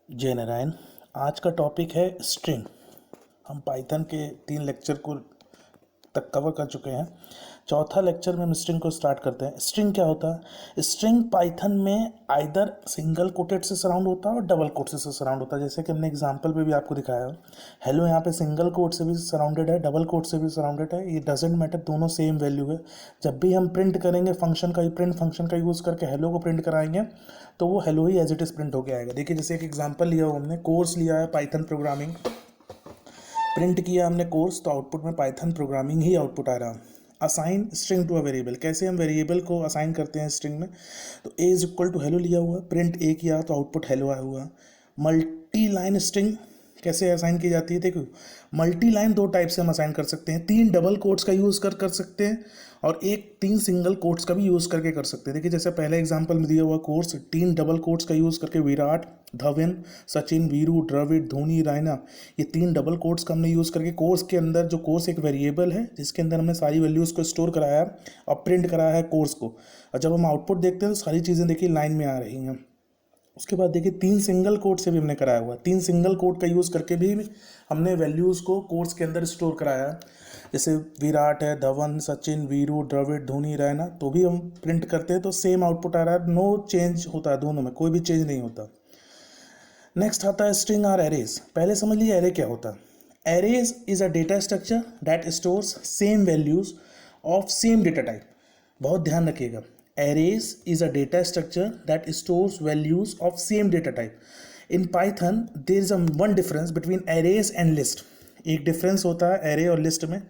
जय नारायण। आज का टॉपिक है स्ट्रिंग। हम पाइथन के 3 लेक्चर को तक कवर कर चुके हैं। चौथा लेक्चर में हम स्ट्रिंग को स्टार्ट करते हैं। स्ट्रिंग क्या होता है? स्ट्रिंग पाइथन में आइदर सिंगल कोटेड से सराउंड होता है और डबल कोट से सराउंड होता है। जैसे कि हमने एग्जांपल पे भी आपको दिखाया है। हेलो यहाँ पे सिंगल कोट से भी सराउंडेड है, डबल कोट से भी सराउंडेड है। ये डजेंट मैटर, दोनों सेम वैल्यू है। जब भी हम प्रिंट करेंगे फंक्शन का, प्रिंट फंक्शन का यूज़ करके हेलो को प्रिंट कराएंगे तो वो हेलो ही एज इट इज़ प्रिंट होके आएगा। देखिए जैसे एक एग्जांपल लिया हो, हमने कोर्स लिया है पाइथन प्रोग्रामिंग, प्रिंट किया हमने कोर्स, तो आउटपुट में पाइथन प्रोग्रामिंग ही आउटपुट आ रहा। Assign string to a variable, कैसे हम वेरिएबल को असाइन करते हैं स्ट्रिंग में? तो ए इज इक्वल टू हेलो लिया हुआ, प्रिंट ए किया तो आउटपुट हेलो आया हुआ। मल्टी लाइन स्ट्रिंग कैसे असाइन की जाती है? देखो मल्टी लाइन 2 टाइप से हम असाइन कर सकते हैं। 3 डबल कोट्स का यूज़ कर सकते हैं और 3 सिंगल कोट्स का भी यूज़ करके कर सकते हैं। देखिए जैसे पहले एग्जांपल में दिया हुआ कोर्स, 3 डबल कोट्स का यूज़ करके विराट, धवन, सचिन, वीरू, द्रविड़, धोनी, रैना, ये 3 डबल कोट्स का हमने यूज़ करके कोर्स के अंदर, जो कोर्स एक वेरिएबल है जिसके अंदर हमने सारी वैल्यूज़ को स्टोर कराया और प्रिंट कराया है कोर्स को। और जब हम आउटपुट देखते हैं तो सारी चीज़ें देखिए लाइन में आ रही हैं। उसके बाद देखिए 3 सिंगल कोट से भी हमने कराया हुआ है। 3 सिंगल कोट का यूज़ करके भी हमने वैल्यूज़ को कोर्स के अंदर स्टोर कराया है। जैसे विराट है, धवन, सचिन, वीरू, द्रविड़, धोनी, रैना, तो भी हम प्रिंट करते हैं तो सेम आउटपुट आ रहा है। नो चेंज होता है, दोनों में कोई भी चेंज नहीं होता। नेक्स्ट आता है स्ट्रिंग आर एरेज। पहले समझ लीजिए एरे क्या होता है। Arrays is a data structure that stores same values of same data type. बहुत ध्यान रखिएगा, arrays is a data structure that stores values of same data type. In Python there is a one difference between arrays and list. एक difference होता है array और list में।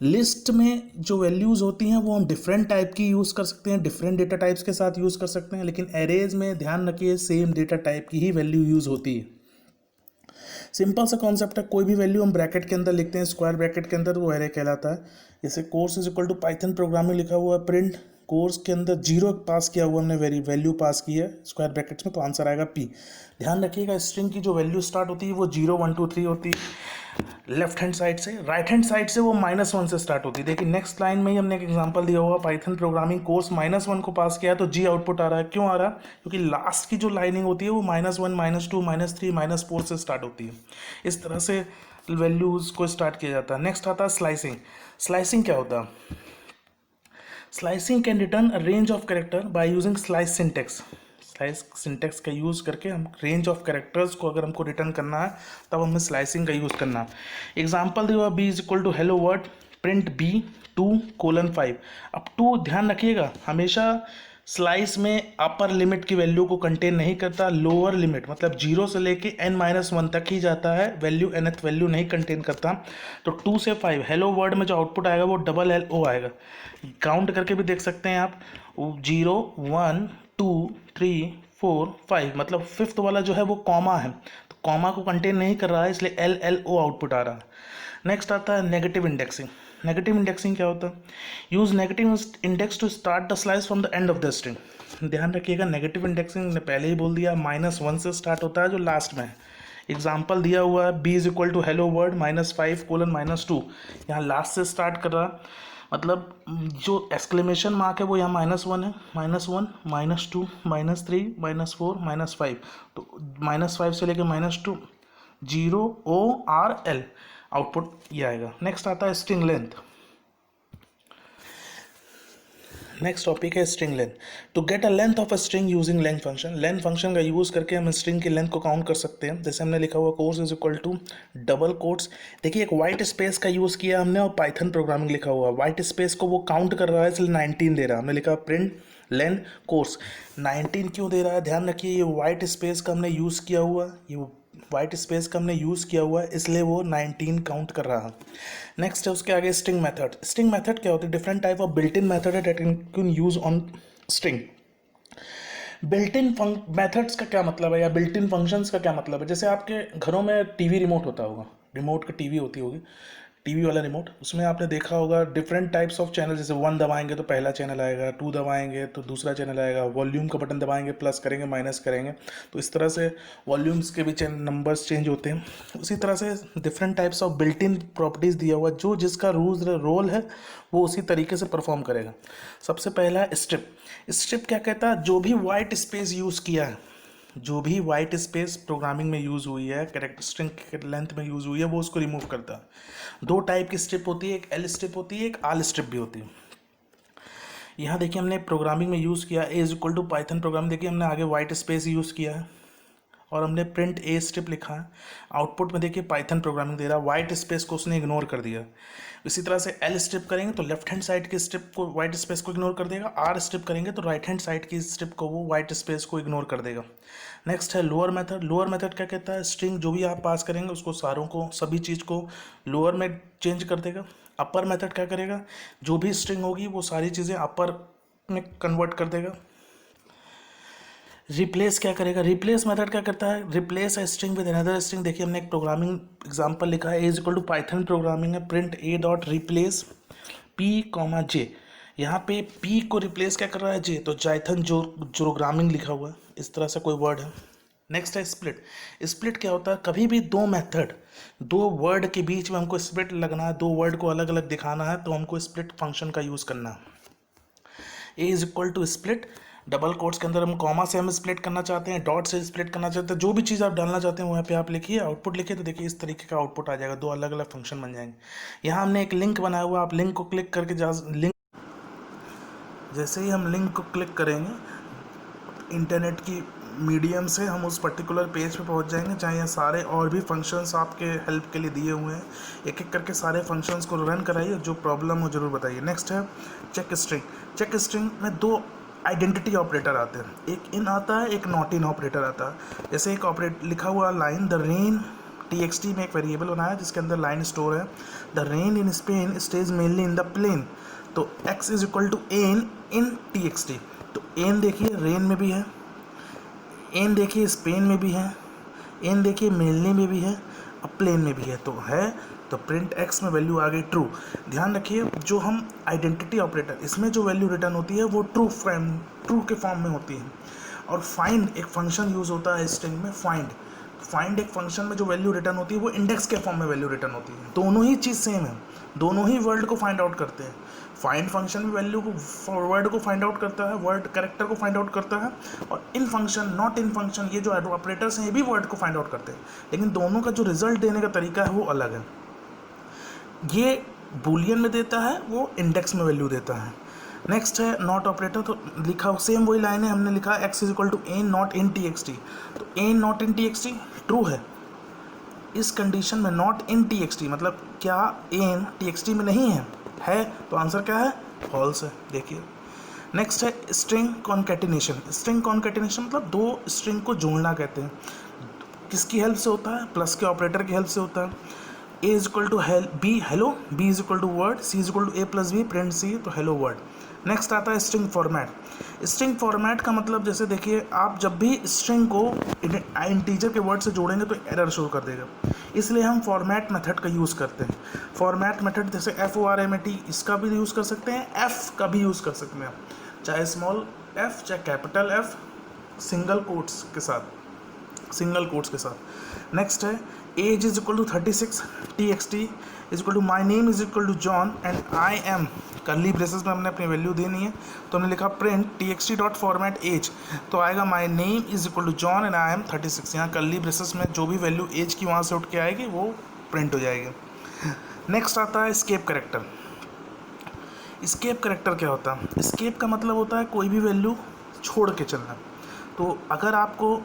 List में जो वैल्यूज़ होती हैं वो हम डिफरेंट टाइप की यूज़ कर सकते हैं, डिफरेंट डेटा टाइप्स के साथ यूज़ कर सकते हैं, लेकिन एरेज में ध्यान रखिए सेम डेटा टाइप की ही वैल्यू यूज़ होती है। सिंपल सा कॉन्सेप्ट है, कोई भी वैल्यू हम ब्रैकेट के अंदर लिखते हैं, स्क्वायर ब्रैकेट के अंदर, वो एरे कहलाता है। जैसे course is equal to Python programming लिखा हुआ है, प्रिंट कोर्स के अंदर 0 पास किया हुआ, हमने वैल्यू पास की है स्क्वायर ब्रैकेट्स में, तो आंसर आएगा पी। ध्यान रखिएगा स्ट्रिंग की जो वैल्यू स्टार्ट होती है वो 0 1 2 3 होती है लेफ्ट हैंड साइड से, राइट हैंड साइड से वो -1 से स्टार्ट होती है। देखिए नेक्स्ट लाइन में ही हमने एक एग्जांपल दिया होगा, पाइथन प्रोग्रामिंग कोर्स -1 को पास किया है तो जी आउटपुट आ रहा है। क्यों आ रहा है? क्योंकि लास्ट की जो लाइनिंग होती है वो -1 -2 -3 -4 से स्टार्ट होती है। इस तरह से वैल्यूज को स्टार्ट किया जाता है। नेक्स्ट आता है स्लाइसिंग। स्लाइसिंग क्या होता है? Slicing can return a range of character by using slice syntax. Slice syntax का यूज़ करके हम रेंज ऑफ कैरेक्टर्स को अगर हमको रिटर्न करना है तब हमें स्लाइसिंग का यूज़ करना है। एग्जाम्पल दिया B is equal to hello world, print B 2:5। अब 2 ध्यान रखिएगा हमेशा स्लाइस में अपर लिमिट की वैल्यू को कंटेन नहीं करता, लोअर लिमिट मतलब 0 से लेके n-1 तक ही जाता है, वैल्यू nth वैल्यू नहीं कंटेन करता। तो 2 से 5 हेलो वर्ड में जो आउटपुट आएगा वो LLO आएगा। काउंट करके भी देख सकते हैं आप, 0 1 2 3 4 5, मतलब फिफ्थ वाला जो है वो कॉमा है, तो कॉमा को कंटेन नहीं कर रहा है इसलिए LLO आउटपुट आ रहा है। नेक्स्ट आता है नेगेटिव इंडेक्सिंग। नेगेटिव इंडेक्सिंग क्या होता है? Use negative index to start the slice from the end of the string. ध्यान रखिएगा नेगेटिव इंडेक्सिंग ने पहले ही बोल दिया -1 से स्टार्ट होता है जो लास्ट में है। एग्जाम्पल दिया हुआ है B is equal to hello world -5:-2, यहाँ लास्ट से स्टार्ट कर रहा, मतलब जो एक्सक्लेमेशन मार्क है वो यहाँ -1 है, -1 -2 -3 -4 -5, तो -5 से लेकर -2 0ORL आउटपुट ये आएगा। नेक्स्ट आता है स्ट्रिंग लेंथ। नेक्स्ट टॉपिक है string length. To get a length of a string using length function. Length function का यूज़ करके हम स्ट्रिंग की लेंथ को काउंट कर सकते हैं। जैसे हमने लिखा हुआ course is equal to double quotes, देखिए एक वाइट स्पेस का यूज़ किया हमने और पाइथन प्रोग्रामिंग लिखा हुआ, वाइट स्पेस को वो काउंट कर रहा है इसलिए 19 दे रहा है। हमने लिखा प्रिंट लेंथ कोर्स 19 क्यों दे रहा है? ध्यान रखिए ये वाइट स्पेस का हमने यूज़ किया हुआ, ये वाइट स्पेस का हमने यूज़ किया हुआ है इसलिए वो 19 काउंट कर रहा है। नेक्स्ट है उसके आगे स्ट्रिंग मेथड। स्ट्रिंग मेथड क्या होती है? Different type of built in method है that can use on string. Built in methods का क्या मतलब है या बिल्ट इन फंक्शंस का क्या मतलब है? जैसे आपके घरों में टीवी रिमोट होता होगा, रिमोट का टीवी होती होगी, टीवी वाला रिमोट, उसमें आपने देखा होगा डिफरेंट टाइप्स ऑफ चैनल, जैसे 1 दबाएंगे तो पहला चैनल आएगा, 2 दबाएंगे तो दूसरा चैनल आएगा, वॉल्यूम का बटन दबाएंगे प्लस करेंगे माइनस करेंगे, तो इस तरह से वॉल्यूम्स के भी नंबर्स चेंज होते हैं। उसी तरह से different types of built in properties दिया हुआ, जो जिसका रोल है वो उसी तरीके से परफॉर्म करेगा। सबसे पहला है स्ट्रिप। स्ट्रिप क्या कहता है? जो भी वाइट स्पेस यूज़ किया है, जो भी वाइट स्पेस प्रोग्रामिंग में यूज़ हुई है, कैरेक्टर स्ट्रिंग के लेंथ में यूज़ हुई है, वो उसको रिमूव करता है। दो टाइप की स्ट्रिप होती है, एक एल स्ट्रिप होती है, एक आल स्ट्रिप भी होती है। यहाँ देखिए हमने प्रोग्रामिंग में यूज़ किया a is equal to Python programming, देखिए हमने आगे वाइट स्पेस यूज़ किया है और हमने प्रिंट ए स्ट्रिप लिखा है। आउटपुट में देखिए पाइथन प्रोग्रामिंग दे रहा है, वाइट स्पेस को उसने इग्नोर कर दिया। इसी तरह से एल स्ट्रिप करेंगे तो लेफ्ट हैंड साइड की स्ट्रिप को, वाइट स्पेस को इग्नोर कर देगा। आर स्ट्रिप करेंगे तो राइट हैंड साइड की स्ट्रिप को वो वाइट स्पेस को इग्नोर कर देगा। नेक्स्ट है लोअर मेथड। लोअर मेथड क्या कहता है, स्ट्रिंग जो भी आप पास करेंगे उसको सारों को, सभी चीज़ को लोअर में चेंज कर देगा। अपर मेथड क्या करेगा, जो भी स्ट्रिंग होगी वो सारी चीज़ें अपर में कन्वर्ट कर देगा। रिप्लेस क्या करेगा, रिप्लेस मेथड क्या करता है, replace a string with another string. देखिए हमने एक प्रोग्रामिंग एग्जांपल लिखा है, a is equal to Python programming है, print a dot replace p comma j. यहाँ पे पी को रिप्लेस क्या कर रहा है, जे, तो जाइथन जो प्रोग्रामिंग लिखा हुआ है, इस तरह से कोई वर्ड है। नेक्स्ट है स्प्लिट। स्प्लिट क्या होता है, कभी भी दो मेथड, दो वर्ड के बीच में हमको स्प्लिट लगना है, दो वर्ड को अलग अलग दिखाना है, तो हमको स्प्लिट फंक्शन का यूज़ करना है। A is equal to split, double quotes के अंदर हम कॉमा से हम स्प्लिट करना चाहते हैं, डॉट से स्प्लिट करना चाहते हैं, जो भी चीज़ आप डालना चाहते हैं वहाँ पे आप लिखिए, आउटपुट लिखिए, तो देखिए इस तरीके का आउटपुट आ जाएगा, दो अलग अलग फंक्शन बन जाएंगे। यहाँ हमने एक लिंक बनाया हुआ, आप लिंक को क्लिक करके लिंक, जैसे ही हम लिंक को क्लिक करेंगे इंटरनेट की मीडियम से हम उस पर्टिकुलर पेज पे पहुंच जाएंगे, जहाँ ये सारे और भी फंक्शंस आपके हेल्प के लिए दिए हुए हैं। एक एक करके सारे फंक्शंस को रन कराइए, जो प्रॉब्लम हो ज़रूर बताइए। नेक्स्ट है चेक स्ट्रिंग। चेक स्ट्रिंग में दो आइडेंटिटी ऑपरेटर आते हैं, एक इन आता है, एक नॉट इन ऑपरेटर आता है। जैसे एक ऑपरेट लिखा हुआ लाइन, द रेन txt में एक वेरिएबल बनाया जिसके अंदर लाइन स्टोर है, the rain in Spain stays mainly in the plain, तो x is equal to ain in txt। तो एन देखिए रेन में भी है, एन देखिए स्पेन में भी है, एन देखिए मेनली में भी है, और प्लेन में भी है, तो प्रिंट x में वैल्यू आ गई ट्रू। ध्यान रखिए जो हम आइडेंटिटी ऑपरेटर, इसमें जो वैल्यू रिटर्न होती है वो ट्रू के फॉर्म में होती है। और फाइंड एक फंक्शन यूज़ होता है स्ट्रिंग में, फाइंड एक फंक्शन में जो वैल्यू रिटर्न होती है वो इंडेक्स के फॉर्म में वैल्यू रिटर्न होती है। दोनों ही चीज़ सेम है, दोनों ही वर्ड को फाइंड आउट करते हैं। फाइंड फंक्शन में वैल्यू को, वर्ड को फाइंड आउट करता है, वर्ड कैरेक्टर को फाइंड आउट करता है, और इन फंक्शन, नॉट इन फंक्शन, ये जो ऑपरेटर्स हैं ये भी वर्ड को फाइंड आउट करते हैं, लेकिन दोनों का जो रिजल्ट देने का तरीका है वो अलग है। ये बूलियन में देता है, वो इंडेक्स में वैल्यू देता है। नेक्स्ट है नॉट ऑपरेटर, तो लिखा सेम वही लाइन है, हमने लिखा x is equal to ain not in txt, तो ain not in txt true है। इस कंडीशन में नॉट इन txt मतलब क्या एन txt में नहीं है तो आंसर क्या है, फॉल्स है। देखिए नेक्स्ट है स्ट्रिंग कॉन्कैटिनेशन। स्ट्रिंग कॉन्कैटिनेशन मतलब दो स्ट्रिंग को जोड़ना कहते हैं। किसकी हेल्प से होता है, प्लस के ऑपरेटर की हेल्प से होता है। A is equal to b hello, b is equal to word, c is equal to a plus b, print c, तो हेलो वर्ड। नेक्स्ट आता है स्ट्रिंग फॉर्मेट। स्ट्रिंग फॉर्मेट का मतलब जैसे देखिए आप जब भी स्ट्रिंग को इंटीजर के वर्ड से जोड़ेंगे तो एरर शो कर देगा, इसलिए हम फॉर्मेट मेथड का यूज़ करते हैं। फॉर्मेट मेथड जैसे FORMAT, इसका भी यूज़ कर सकते हैं, F का भी यूज़ कर सकते हैं, चाहे स्मॉल f चाहे कैपिटल F, सिंगल कोट्स के साथ। नेक्स्ट है age is equal to 36, txt is equal to my name is equal to John and I am, curly braces में हमने अपनी वैल्यू देनी है, तो हमने लिखा print txt dot format age, तो आएगा my name is equal to John and I am 36। यहाँ करली ब्रेसेस में जो भी वैल्यू एज की वहाँ से उठ के आएगी वो प्रिंट हो जाएगी। नेक्स्ट आता है स्केप करेक्टर। स्केप करेक्टर क्या होता है, स्केप का मतलब होता है कोई भी वैल्यू छोड़ के चलना। तो अगर आपको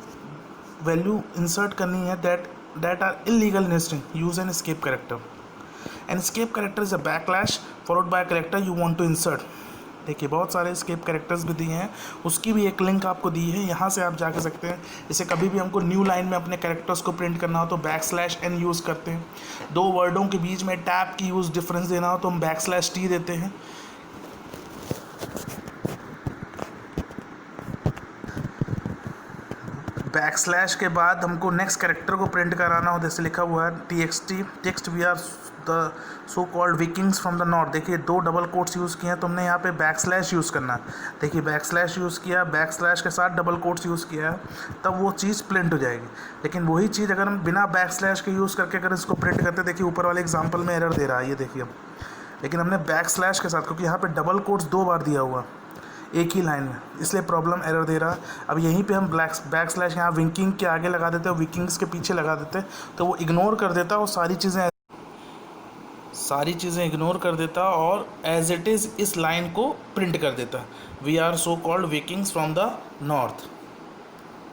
वैल्यू इंसर्ट करनी है that are illegal in string, use an escape character. An escape character is a backslash followed by a character you want to insert. देखिए बहुत सारे escape characters भी दिए हैं, उसकी भी एक लिंक आपको दी है, यहाँ से आप जा कर सकते हैं। जैसे कभी भी हमको न्यू लाइन में अपने कैरेक्टर्स को प्रिंट करना हो तो \n यूज़ करते हैं। दो वर्डों के बीच में टैब की यूज़ डिफरेंस देना हो तो हम \t देते हैं। बैकस्लैश के बाद हमको नेक्स्ट कैरेक्टर को प्रिंट कराना हो, जैसे लिखा हुआ है text we are the so called Vikings from the north. देखिए दो डबल कोट्स यूज़ किए हैं, तो हमने यहाँ पे बैकस्लैश यूज़ करना है। देखिए बैकस्लैश यूज़ किया, बैकस्लैश के साथ डबल कोट्स यूज़ किया है, तब वो चीज़ प्रिंट हो जाएगी। लेकिन वही चीज़ अगर हम बिना बैकस्लैश के यूज़ करके अगर इसको प्रिंट करते, देखिए ऊपर वाले एग्जाम्पल में एरर दे रहा है, ये देखिए। लेकिन हमने बैकस्लैश के साथ, क्योंकि यहाँ पर डबल कोट्स दो बार दिया हुआ, एक ही लाइन में, इसलिए प्रॉब्लम एरर दे रहा। अब यहीं पे हम बैक स्लैश यहाँ विंकिंग के आगे लगा देते हैं, विंकिंग्स के पीछे लगा देते हैं, तो वो इग्नोर कर देता और सारी चीज़ें इग्नोर कर देता और एज इट इज़ इस लाइन को प्रिंट कर देता। We are so called Vikings from the north.